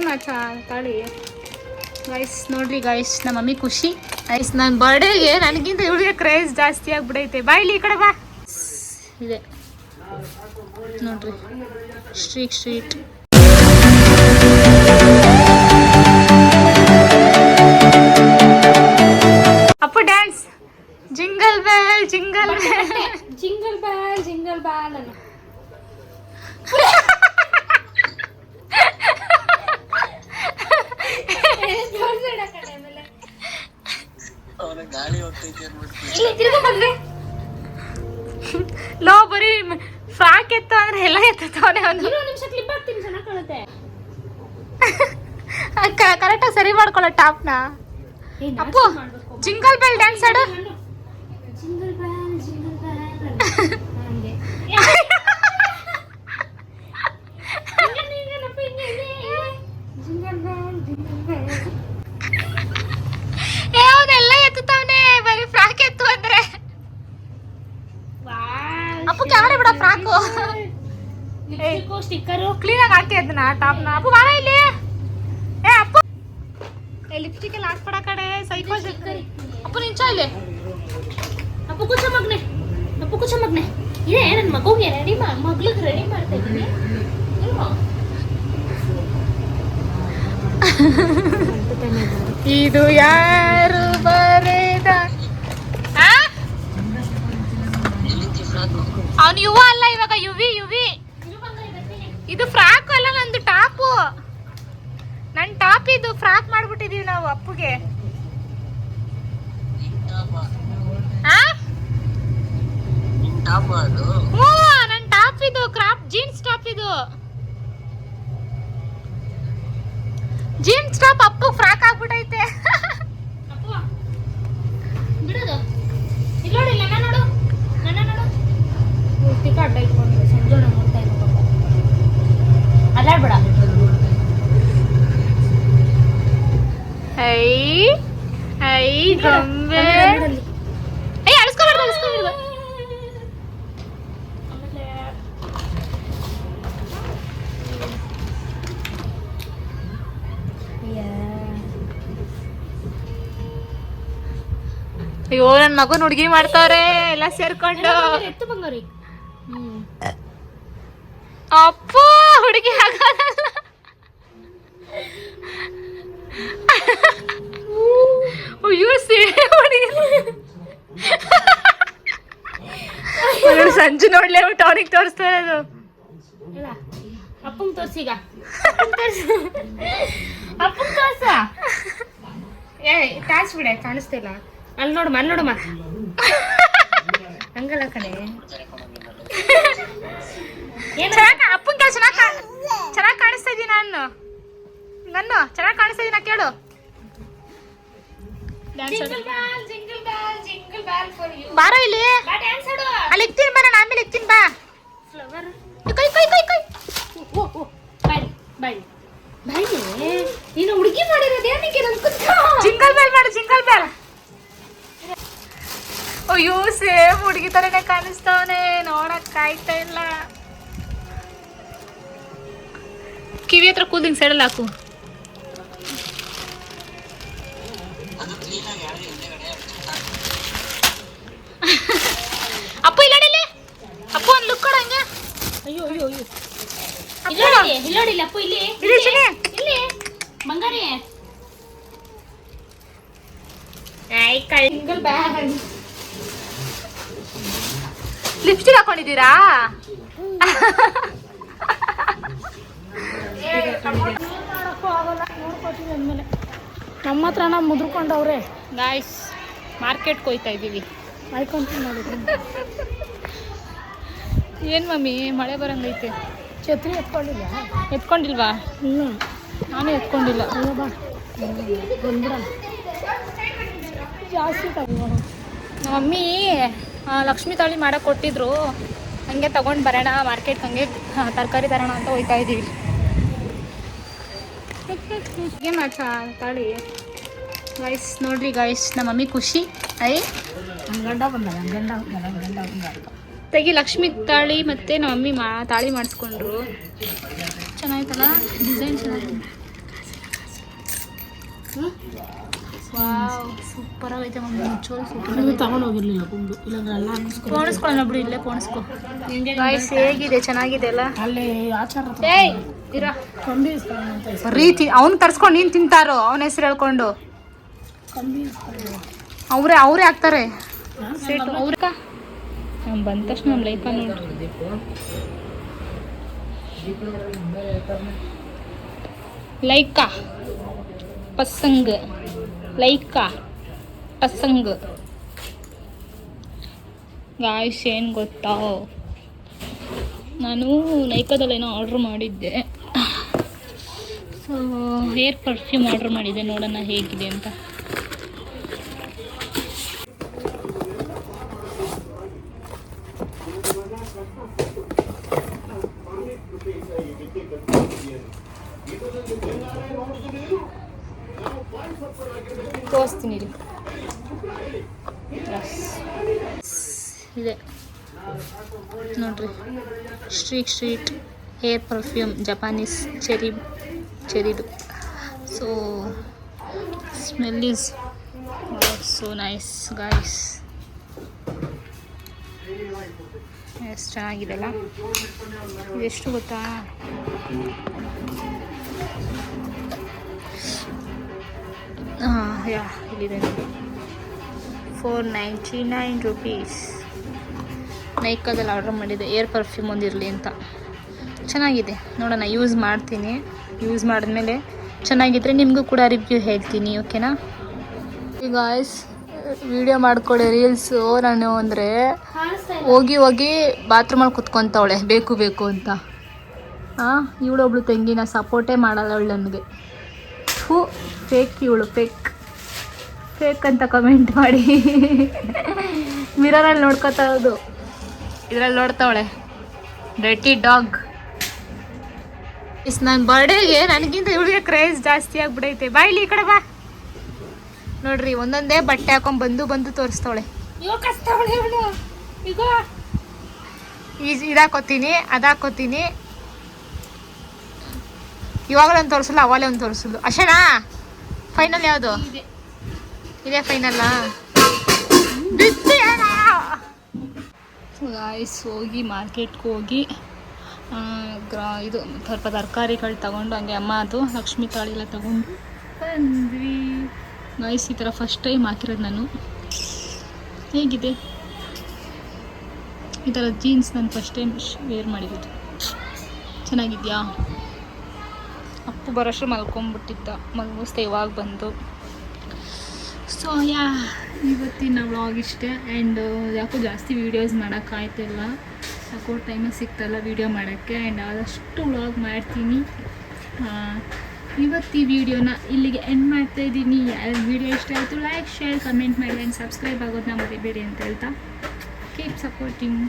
March ತಾಳಿ guys ನೋಡ್ರಿ guys ನಮ್ಮ ಮಮ್ಮಿ ಖುಷಿ ಗೈಸ್ ನನ್ನ ಬರ್ಡೇಗೆ ನನಗಿಂತ ಇವಳಿಗೆ ಕ್ರೇಜ್ ಜಾಸ್ತಿ ಆಗ್ಬಿಡೈತೆ ಬಾ ಇಲ್ಲಿ ಈ ಕಡೆ ಬಾ ಇದೆ ನೋಡ್ರಿ street Appu dance jingle bell jingle jingle bell jingle bell ಅನ್ನು ಲೋ ಬರೀ ಫ್ರಾಕ್ ಎತ್ತ ಅಂದ್ರೆ ಎಲ್ಲ ಎತ್ತವನೆ ಒಂದು ನಿಮಿಷ ಕ್ಲಿಪ್ ಹಾಕ್ತೀನಿ ಚೆನ್ನಾಗಿ ಕಾಣುತ್ತೆ ಕರೆಕ್ಟಾಗಿ ಸರಿ ಮಾಡ್ಕೊಳ್ಳೋ ಟಾಪ್ನ ಅಪ್ಪು ಜಿಂಗಲ್ ಬೆಲ್ ಡ್ಯಾನ್ಸ್ ಆಡು ಜಿಂಗಲ್ ಬ್ಯಾಲ್ ಜಿಂಗಲ್ ಬ್ಯಾಲ್ ಹಂಗೆ ಜಿಂಗಲ್ ಬ್ಯಾಲ್ ಜಿಂಗಲ್ ಬ್ಯಾಲ್ ಅವನೆಲ್ಲ ಎತ್ತವನೆ ಬರೀ ಫ್ರಾಕ್ ಎತ್ತು ಅಂದ್ರೆ ಅಪ್ಪು ಕ್ಯಾಮರಾ ಬಿಡ ಫ್ರಾಕು ಸ್ಟಿಕ್ಕರು ಕ್ಲೀನಾಗಿ ಹಾಕಿ ಅದನ್ನ ಟಾಪ್ನ ಅಪ್ಪು ಬಾರ ಇಲ್ಲಿ ಏ ಅಪ್ಪು ಲಿಪ್ಸ್ಟಿಕ್ ಎಲ್ಲ ಹಾಕ್ಬೇಡ ಕಡೆ ಸೈಕೋ ಅಪ್ಪು ನಿಂಚ ಇಲ್ಲಿ ಅಪ್ಪು ಕುಚ ಮಗ್ನೆ ಇದೆ ನನ್ನ ಮಗುಗೆ ರೆಡಿ ಮಗ್ಳಿಗೆ ರೆಡಿ ಮಾಡ್ತಾ ಇದ್ದೀನಿ ಇದು ಯಾರು ಬರೆದ ಅವನು ಯುವ ಅಲ್ಲ ಇವಾಗ ಯುವಿ ಇದು ಫ್ರಾಕ್ ಅಲ್ಲ ನಂದು ಟಾಪು ನನ್ ಟಾಪ್ ಇದು ಫ್ರಾಕ್ ಮಾಡ್ಬಿಟ್ಟಿದೀವಿ ನಾವು ಅಪ್ಪುಗೆ ನನ್ ಟಾಪ್ ಇದು ಕ್ರಾಪ್ ಜೀನ್ಸ್ ಟಾಪ್ ಇದು ಜೀನ್ಸ್ ಟಾಪ್ ಅಪ್ಪು ಫ್ರಾಕ್ ಆಗ್ಬಿಟ್ಟೈತೆ ಬಿಡೋದು ಇಲ್ಲಿ ನೋಡು ನನ್ನ ನೋಡು ಟಿಕ ಅಡ್ಡ ಇಟ್ಕೊಂಡಿದೆ ಸಂಜೋಣ ನೋಡ್ತಾ ಇದ್ದ ಪಾಪ ಅಲ್ಲಾಡ್ಬೇಡ ಐ ಗೊಂಬೆ ಏ ಅಳಿಸ್ಕೊಬಾರ್ದು ಅಯ್ಯೋ ನನ್ ಮಗನ್ ಹುಡುಗಿ ಮಾಡ್ತಾವ್ರೆ ಎಲ್ಲ ಸೇರ್ಕೊಂಡು ಎತ್ತು ಬಂಗಾರಿ ಅಪ್ಪ ಹುಡುಗಿ ಆಗೋದಲ್ಲ ಅಯ್ಯೋ ಹುಡುಗಿ ಸಂಜೆ ನೋಡ್ಲೇ ಬಿಟ್ಟು ಅವನಿಗೆ ತೋರಿಸ್ತಾ ಇರೋದು ಅಪ್ಪಂಗ್ ತೋರ್ಸೀಗ ಅಪ್ಪಂಗ್ ತೋರ್ಸ ಏ ಟಾಚ್ ಬಿಡೆ ಕಾಣಿಸ್ತಿಲ್ಲ ಅಲ್ಲಿ ನೋಡಮ್ಮ ಹಂಗಲ್ಲ ಕಣೆ ಅಪ್ಪನ ಕೆಲ ಚೆನ್ನಾಗಿ ಕಾಣಿಸ್ತಾ ಇದೀನಿ ನಾನು ಚೆನ್ನಾಗಿ ಕಾಣಿಸ್ತಾ ಇದೀನ ಕೇಳು ಬಾರ ಇಲ್ಲಿ ಅಲ್ಲಿ ಇಕ್ತೀನಿ ಬಾ ನಾನು ಆಮೇಲೆ ಇಕ್ತೀನಿ ಬಾ ಫ್ಲವರ್ ಕೈ ಕೈ ಕೈ ಕೈ ಬಾಯ್ ನೀನು ಹುಡುಗಿ ಮಾಡಿರೋದು ಏನಕ್ಕೆ ಜಿಂಗಲ್ ಬೆಲ್ ಮಾಡು ಜಿಂಗಲ್ ಬೆಲ್ ಅಯ್ಯೋ ಸೇಮ್ ಹುಡುಗಿ ತರನೇ ಕಾಣಿಸ್ತಾವನೆ ನೋಡಕ್ ಕಾಯ್ತಾ ಇಲ್ಲ ಕಿವಿ ಹತ್ರ ಕೂಲಿಂಗ್ ಸೈಡಲ್ಲಿ ಹಾಕು ಅಪ್ಪ ಇಲ್ಲ ಅಪ್ಪ ಒಂದು ಲುಕ್ ಕೊಡ ಹಂಗೆ ಅಯ್ಯೋ ಇಲ್ಲೋಡಿಲ್ಲ ಅಪ್ಪು ಇಲ್ಲಿ ಬಂಗಾರಿ ಸಿಂಗಲ್ ಬ್ಯಾಗ್ ಲಿಪ್ಸ್ಟಿಕ್ ಹಾಕೊಂಡಿದ್ದೀರಾ ನಮ್ಮ ಹತ್ರ ನಾವು ಮುದ್ರಕೊಂಡವ್ರೆ ಗಾಯ್ಸ್ ಮಾರ್ಕೆಟ್ಗೆ ಹೋಯ್ತಾ ಇದ್ದೀವಿ ಆಯ್ಕೊಂತೀನಿ ನೋಡಿದ್ರಿ ಏನು ಮಮ್ಮಿ ಮಳೆ ಬರಂಗೈತೆ ಛತ್ರಿ ಎತ್ಕೊಂಡಿಲ್ವಾ ಹ್ಞೂ ನಾನು ಎತ್ಕೊಂಡಿಲ್ಲ ಬಾ ಬಂದ್ಬಿಡೋಣ ಜಾಸ್ತಿ ತಗೋಣ ನಮ್ಮ ಮಮ್ಮಿ ಲಕ್ಷ್ಮೀ ತಾಳಿ ಮಾಡಕ್ಕೆ ಕೊಟ್ಟಿದ್ರು ಹಂಗೆ ತಗೊಂಡು ಬರೋಣ ಮಾರ್ಕೆಟ್ಗೆ ಹಂಗೆ ತರಕಾರಿ ತರೋಣ ಅಂತ ಹೋಯ್ತಾ ಇದ್ದೀವಿ ಏನು ಮಾಚ ತಾಳಿ ಗೈಸ್ ನೋಡ್ರಿ ಗೈಸ್ ನಮ್ಮ ಮಮ್ಮಿ ಖುಷಿ ಗಂಡ ಬಂದ ತೆಗಿ ಲಕ್ಷ್ಮಿ ತಾಳಿ ಮತ್ತು ನಮ್ಮ ಮಮ್ಮಿ ತಾಳಿ ಮಾಡಿಸ್ಕೊಂಡ್ರು ಚೆನ್ನಾಯ್ತಲ್ಲ ಡಿಸೈನ್ ಚೆನ್ನಾಗಿ ವಾವ್ ಸೂಪರ್ ಆಗೈತೆ ಮಮ್ಮಿ ನಿಜವಾಗ್ಲೂ ಸೂಪರ್ ನೀವು ತಗೊಂಡೋಗಿರ್ಲಿಲ್ಲ ಕುಂದು ಇಲ್ಲಾಂದ್ರೆ ಎಲ್ಲ ಪೋಣಿಸ್ಕೊಳ್ಳೋಣ ಬಿಡು ಇಲ್ಲೇ ಪೋಣಿಸ್ಕೊ ಗಾಯ್ಸ್ ಹೇಗಿದೆ ಚೆನ್ನಾಗಿದೆ ಅಲ್ಲ ಅಲ್ಲಿ ಆಚಾರ ಏಯ್ ಇರ ಕಂಬಿ ಇಸ್ಕೊಳ್ಳೋಣ ರೀತಿ ಅವ್ನು ತರ್ಸ್ಕೊಂಡು ನೀನು ತಿಂತಾರೋ ಅವನ ಹೆಸರು ಹೇಳ್ಕೊಂಡು ಕಂಬಿ ಅವರೇ ಹಾಕ್ತಾರೆ ಸೇಟು ಅವ್ರಕ್ಕ ನಾನು ಬಂದ ತಕ್ಷಣ ನಮ್ಮ ಲೈಫ ನೋಡ್ರಿ ಲೈಕಾ ಪಸಂಗ್ ಲೈಕಾ ಪಸಂಗ್ ಗಾಯ್ಸ್ ಏನು ಗೊತ್ತಾ ನಾನು ಲೈಕಾದಲ್ಲೇನೋ ಆರ್ಡ್ರ್ ಮಾಡಿದ್ದೆ ಸೊ ಹೇರ್ ಪರ್ಫ್ಯೂಮ್ ಆರ್ಡ್ರ್ ಮಾಡಿದ್ದೆ ನೋಡೋಣ ಹೇಗಿದೆ ಅಂತ ತೋರಿಸ್ತೀನಿ ರೀ ಇದೆ ನೋಡ್ರಿ ಸ್ಟ್ರೀಟ್ ಹೇರ್ ಪರ್ಫ್ಯೂಮ್ ಜಪಾನೀಸ್ ಚೆರಿದು so smell is so nice guys ಎಷ್ಟು ಚೆನ್ನಾಗಿದೆಲ್ಲ ಇದೆಷ್ಟು ಗೊತ್ತಾ ಯಾ ಇಲ್ಲಿದೆ ₹499 ನೈಕಾದಲ್ಲಿ ಆರ್ಡ್ರ್ ಮಾಡಿದ್ದೆ ಏರ್ ಪರ್ಫ್ಯೂಮ್ ಒಂದಿರಲಿ ಅಂತ ಚೆನ್ನಾಗಿದೆ ನೋಡೋಣ ಯೂಸ್ ಮಾಡ್ತೀನಿ ಯೂಸ್ ಮಾಡಿದ್ಮೇಲೆ ಚೆನ್ನಾಗಿದ್ರೆ ನಿಮಗೂ ಕೂಡ ರಿವ್ಯೂ ಹೇಳ್ತೀನಿ ಓಕೆನಾ ಗಾಯ್ಸ್ ವಿಡಿಯೋ ಮಾಡ್ಕೊಳ್ಳಿ ರೀಲ್ಸು ನಾನು ಅಂದರೆ ಹೋಗಿ ಬಾತ್ರೂಮಲ್ಲಿ ಕುತ್ಕೊತಾವಳೆ ಬೇಕು ಅಂತ ಹಾಂ ಇವಳೊಬ್ಳು ತಂಗಿನ ಸಪೋರ್ಟೇ ಮಾಡಲ್ಲ ಅವಳು ನನಗೆ ಇವಳು ಫೇಕ್ ಅಂತ ಕಮೆಂಟ್ ಮಾಡಿ ಮಿರರಲ್ಲಿ ನೋಡ್ಕೊತಾ ಇರೋದು ಇದರಲ್ಲಿ ನೋಡ್ತಾವಳೆ ಡರ್ಟಿ ಡಾಗ್ ನನ್ನ ಬರ್ಡೇಗೆ ನನಗಿಂತ ಇವಳಿಗೆ ಕ್ರೇಜ್ ಜಾಸ್ತಿ ಆಗ್ಬಿಡೈತೆ ಬಾ ಇಲ್ಲಿ ಈ ಕಡೆ ಬಾ ನೋಡ್ರಿ ಒಂದೊಂದೇ ಬಟ್ಟೆ ಹಾಕೊಂಡ್ ಬಂದು ತೋರಿಸ್ತಾವಳೆ ಇದಾಕೋತೀನಿ ಅದಾಕೋತೀನಿ ಇವಾಗಲೇ ಒಂದು ತೋರಿಸಲ್ಲ ಅವಾಗಲೇ ಒಂದು ತೋರಿಸಲು ಅಷ್ಟೇನಾ ಫೈನಲ್ ಯಾವುದು ಇದೇ ಫೈನಲ್ಲಾ ಗಾಯ್ಸ್ ಹೋಗಿ ಮಾರ್ಕೆಟ್ಗೆ ಹೋಗಿ ಇದು ಸ್ವಲ್ಪ ತರಕಾರಿಗಳು ತಗೊಂಡು ಹಂಗೆ ಅಮ್ಮ ಅದು ಲಕ್ಷ್ಮಿ ಕಾಳಿ ಎಲ್ಲ ತಗೊಂಡು ಬಂದ್ವಿ ಗಾಯ್ಸ್ ಈ ಥರ ಫಸ್ಟ್ ಟೈಮ್ ಹಾಕಿರೋದು ನಾನು ಹೇಗಿದೆ ಈ ಥರ ಜೀನ್ಸ್ ನಾನು ಫಸ್ಟ್ ಟೈಮ್ ವೇರ್ ಮಾಡಿರೋದು ಚೆನ್ನಾಗಿದೆಯಾ ಅಪ್ಪು ಬರೋಷ್ಟು ಮಲ್ಕೊಂಬಿಟ್ಟಿದ್ದ ಮಲ್ಗಿಸ್ದೆ ಇವಾಗ ಬಂದು ಸೊ ಇವತ್ತಿನ ವ್ಲಾಗ್ ಇಷ್ಟೇ ಆ್ಯಂಡ್ ಯಾಕೋ ಜಾಸ್ತಿ ವೀಡಿಯೋಸ್ ಮಾಡೋಕ್ಕಾಯ್ತಿಲ್ಲ ಯಾಕೋ ಟೈಮೇ ಸಿಗ್ತಾಯಿಲ್ಲ ವೀಡಿಯೋ ಮಾಡೋಕ್ಕೆ ಆ್ಯಂಡ್ ಆದಷ್ಟು ವ್ಲಾಗ್ ಮಾಡ್ತೀನಿ ಇವತ್ತು ಈ ವಿಡಿಯೋನ ಇಲ್ಲಿಗೆ ಎಂಡ್ ಮಾಡ್ತಾಯಿದ್ದೀನಿ ವಿಡಿಯೋ ಇಷ್ಟ ಆಯಿತು ಲೈಕ್ ಶೇರ್ ಕಮೆಂಟ್ ಮಾಡಿ ಆ್ಯಂಡ್ ಸಬ್ಸ್ಕ್ರೈಬ್ ಆಗೋದನ್ನ ಮರಿಬೇಡಿ ಅಂತ ಹೇಳ್ತಾ ಕೀಪ್ ಸಪೋರ್ಟಿಂಗ್